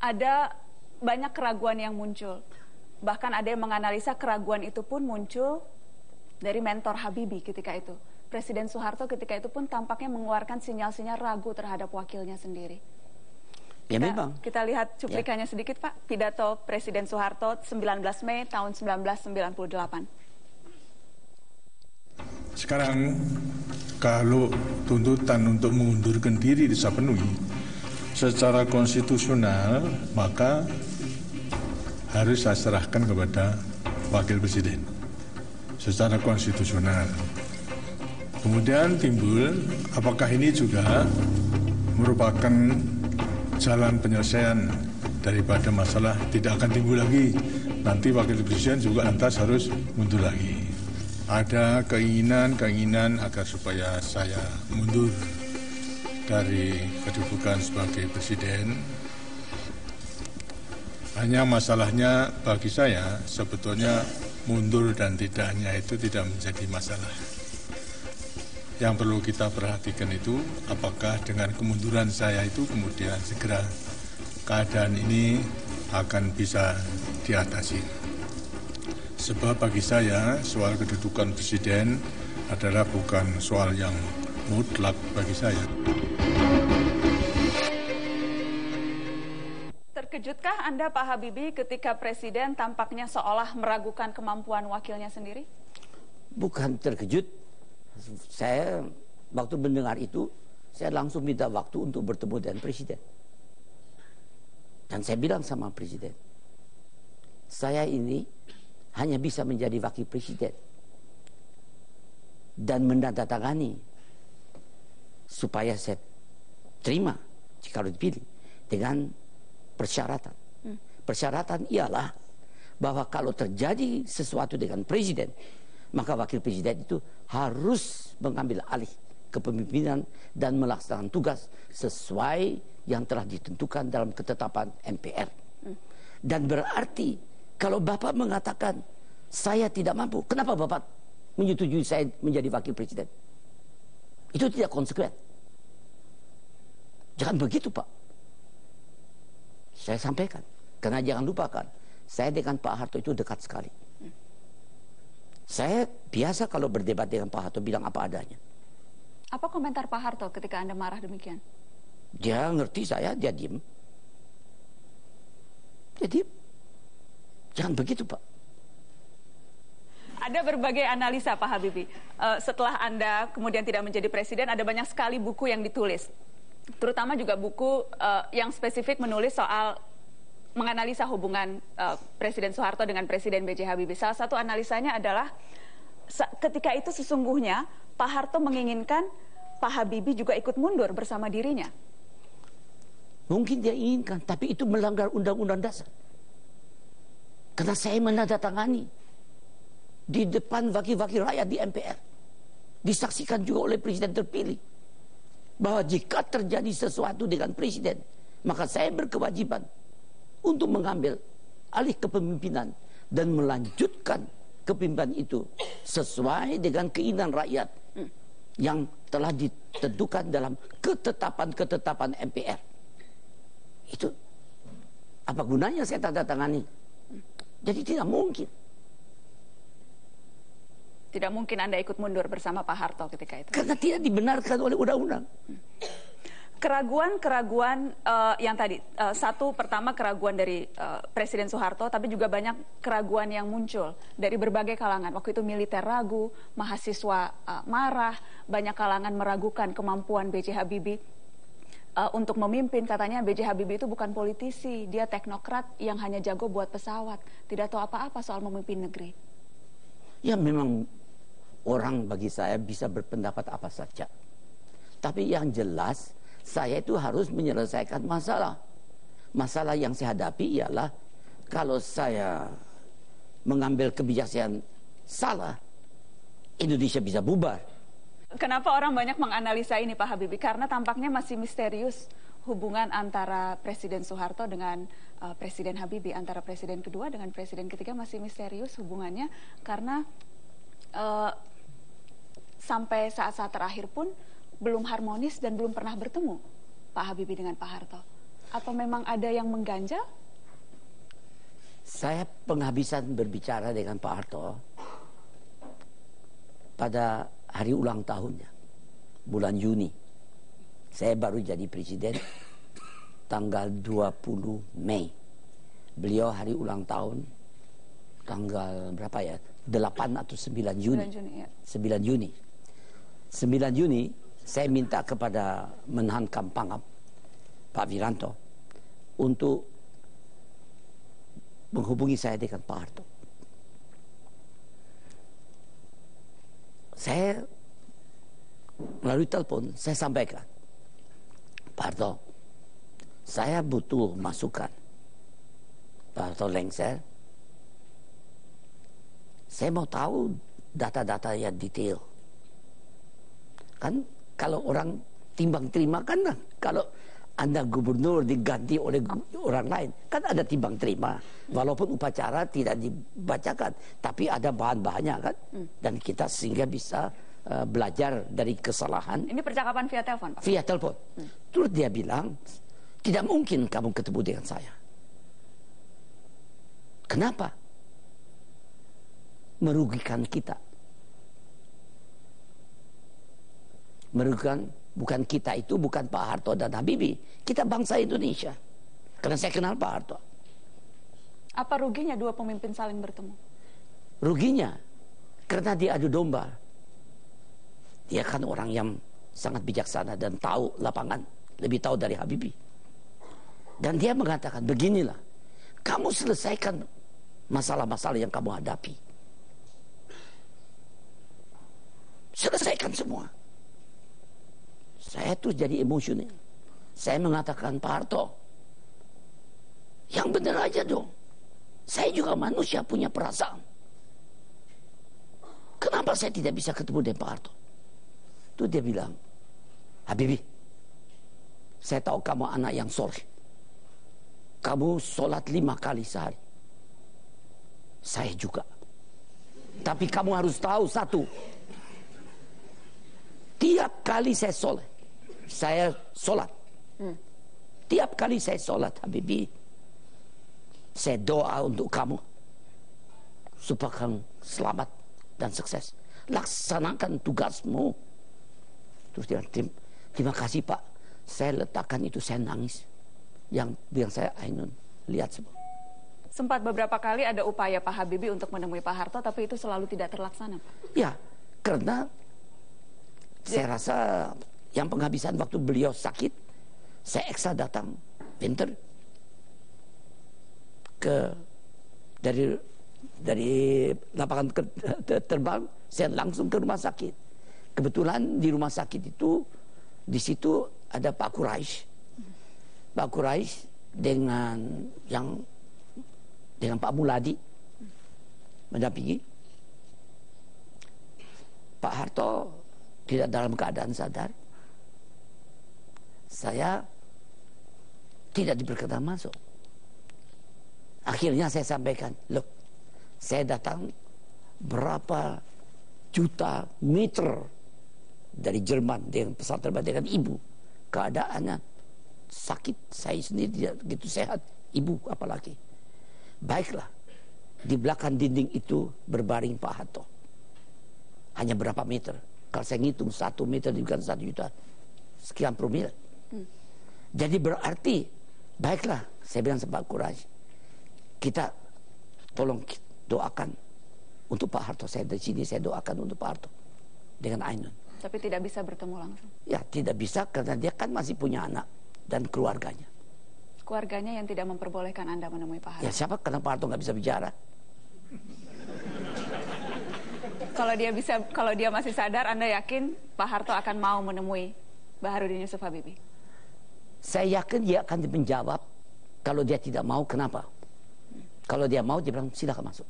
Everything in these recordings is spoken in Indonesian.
ada banyak keraguan yang muncul. Bahkan ada yang menganalisa keraguan itu pun muncul dari mentor Habibie ketika itu. Presiden Soeharto ketika itu pun tampaknya mengeluarkan sinyal-sinyal ragu terhadap wakilnya sendiri. Ya memang. Kita lihat cuplikannya sedikit Pak. Pidato Presiden Soeharto 19 Mei tahun 1998. Sekarang kalau tuntutan untuk mengundurkan diri bisa penuhi secara konstitusional, maka harus saya serahkan kepada Wakil Presiden secara konstitusional. Kemudian timbul, apakah ini juga merupakan jalan penyelesaian daripada masalah tidak akan timbul lagi. Nanti Wakil Presiden juga lantas harus mundur lagi. Ada keinginan agar supaya saya mundur dari kedudukan sebagai Presiden. Hanya masalahnya bagi saya sebetulnya mundur dan tidaknya itu tidak menjadi masalah. Yang perlu kita perhatikan itu apakah dengan kemunduran saya itu kemudian segera keadaan ini akan bisa diatasi. Sebab bagi saya soal kedudukan presiden adalah bukan soal yang mutlak bagi saya. Terkejutkah Anda Pak Habibie ketika presiden tampaknya seolah meragukan kemampuan wakilnya sendiri? Bukan terkejut. Saya waktu mendengar itu, saya langsung minta waktu untuk bertemu dengan presiden. Dan saya bilang sama presiden, saya ini hanya bisa menjadi wakil presiden dan menandatangani supaya saya terima jika dipilih dengan persyaratan. Persyaratan ialah bahwa kalau terjadi sesuatu dengan presiden, maka wakil presiden itu harus mengambil alih kepemimpinan dan melaksanakan tugas sesuai yang telah ditentukan dalam ketetapan MPR. Dan berarti kalau Bapak mengatakan saya tidak mampu, kenapa Bapak menyetujui saya menjadi wakil presiden? Itu tidak konsekuen. Jangan begitu Pak. Saya sampaikan, karena jangan lupakan, saya dengan Pak Harto itu dekat sekali. Saya biasa kalau berdebat dengan Pak Harto bilang apa adanya. Apa komentar Pak Harto ketika Anda marah demikian? Dia ngerti saya, dia diem. Dia diem. Jangan begitu Pak. Ada berbagai analisa Pak Habibie. Setelah Anda kemudian tidak menjadi presiden, ada banyak sekali buku yang ditulis. Terutama juga buku yang spesifik menulis soal menganalisa hubungan Presiden Soeharto dengan Presiden B.J. Habibie. Salah satu analisanya adalah ketika itu sesungguhnya Pak Harto menginginkan Pak Habibie juga ikut mundur bersama dirinya. Mungkin dia inginkan, tapi itu melanggar undang-undang dasar. Karena saya menandatangani di depan wakil-wakil rakyat di MPR. Disaksikan juga oleh Presiden terpilih. Bahwa jika terjadi sesuatu dengan Presiden, maka saya berkewajiban untuk mengambil alih kepemimpinan dan melanjutkan kepemimpinan itu sesuai dengan keinginan rakyat yang telah ditentukan dalam ketetapan-ketetapan MPR. Itu apa gunanya saya tanda tangani? Jadi tidak mungkin. Tidak mungkin Anda ikut mundur bersama Pak Harto ketika itu. Karena tidak dibenarkan oleh undang-undang. Keraguan-keraguan yang tadi, satu pertama keraguan dari Presiden Soeharto, tapi juga banyak keraguan yang muncul dari berbagai kalangan. Waktu itu militer ragu, mahasiswa marah, banyak kalangan meragukan kemampuan B.J. Habibie untuk memimpin. Katanya B.J. Habibie itu bukan politisi, dia teknokrat yang hanya jago buat pesawat, tidak tahu apa-apa soal memimpin negeri. Ya memang orang bagi saya bisa berpendapat apa saja. Tapi yang jelas saya itu harus menyelesaikan masalah. Masalah yang saya hadapi ialah kalau saya mengambil kebijakan salah, Indonesia bisa bubar. Kenapa orang banyak menganalisa ini Pak Habibie? Karena tampaknya masih misterius hubungan antara Presiden Soeharto dengan Presiden Habibie. Antara Presiden kedua dengan Presiden ketiga masih misterius hubungannya. Karena sampai saat-saat terakhir pun belum harmonis dan belum pernah bertemu Pak Habibie dengan Pak Harto. Atau memang ada yang mengganjal? Saya penghabisan berbicara dengan Pak Harto pada hari ulang tahunnya, bulan Juni. Saya baru jadi presiden tanggal 20 Mei. Beliau hari ulang tahun tanggal berapa ya? 8 atau 9 Juni. 9 Juni, ya. 9 Juni. 9 Juni saya minta kepada Menhan Pangap Pak Wiranto untuk menghubungi saya dengan Pak Harto. Saya melalui telepon saya sampaikan, Pak Harto, saya butuh masukan. Pak Harto lengser, saya mau tahu data-data yang detail. Kan kalau orang timbang terima kan, kalau Anda gubernur diganti oleh orang lain, kan ada timbang terima. Walaupun upacara tidak dibacakan, tapi ada bahan-bahannya kan. Dan kita sehingga bisa belajar dari kesalahan. Ini percakapan via telepon, Pak? Via telepon. Terus dia bilang, tidak mungkin kamu ketemu dengan saya. Kenapa? Merugikan kita. Merugikan bukan kita itu, bukan Pak Harto dan Habibie. Kita bangsa Indonesia. Karena saya kenal Pak Harto. Apa ruginya dua pemimpin saling bertemu? Ruginya, karena dia adu domba. Dia kan orang yang sangat bijaksana dan tahu lapangan. Lebih tahu dari Habibie. Dan dia mengatakan, beginilah. Kamu selesaikan masalah-masalah yang kamu hadapi. Selesaikan semua. Saya tuh jadi emosional. Saya mengatakan, Pak Harto, yang benar aja dong. Saya juga manusia punya perasaan. Kenapa saya tidak bisa ketemu dengan Pak Harto? Itu dia bilang, Habibie, saya tahu kamu anak yang soleh. Kamu sholat 5 kali sehari. Saya juga. Tapi kamu harus tahu satu. Tiap kali saya sholat. Tiap kali saya sholat, Habibie, saya doa untuk kamu. Supaya kamu selamat dan sukses. Laksanakan tugasmu. Terus dia bilang, terima kasih Pak. Saya letakkan itu, saya nangis. Yang saya Ainun lihat semua. Sempat beberapa kali ada upaya Pak Habibie untuk menemui Pak Harto, tapi itu selalu tidak terlaksana, Pak. Ya, karena saya rasa yang penghabisan waktu beliau sakit, saya ekstra datang pinter dari lapangan terbang, saya langsung ke rumah sakit. Kebetulan di rumah sakit itu, di situ ada Pak Quraisy. Pak Quraisy dengan Pak Muladi mendampingi. Pak Harto tidak dalam keadaan sadar. Saya tidak diperkenan masuk. Akhirnya saya sampaikan, look, saya datang berapa juta meter dari Jerman dengan pesawat terbang dengan ibu. Keadaannya sakit, saya sendiri tidak begitu sehat, ibu apalagi. Baiklah, di belakang dinding itu berbaring Pak Harto. Hanya berapa meter? Kalau saya ngitung 1 meter bukan 1 juta, sekian promil. Jadi berarti, baiklah, saya bilang sama Pak Quraisy, kita tolong doakan untuk Pak Harto. Saya dari sini saya doakan untuk Pak Harto dengan Ainun. Tapi tidak bisa bertemu langsung. Ya tidak bisa karena dia kan masih punya anak dan keluarganya. Keluarganya yang tidak memperbolehkan Anda menemui Pak Harto. Ya siapa? Karena Pak Harto nggak bisa bicara. Kalau dia masih sadar, Anda yakin Pak Harto akan mau menemui Baharudin Yusuf Habibie? Saya yakin dia akan menjawab. Kalau dia tidak mau, kenapa? Kalau dia mau, dia bilang silakan masuk.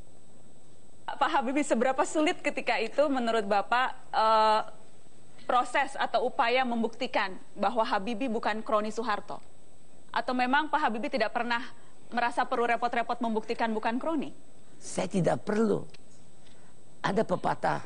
Pak Habibie, seberapa sulit ketika itu menurut Bapak proses atau upaya membuktikan bahwa Habibie bukan kroni Soeharto? Atau memang Pak Habibie tidak pernah merasa perlu repot-repot membuktikan bukan kroni? Saya tidak perlu. Ada pepatah,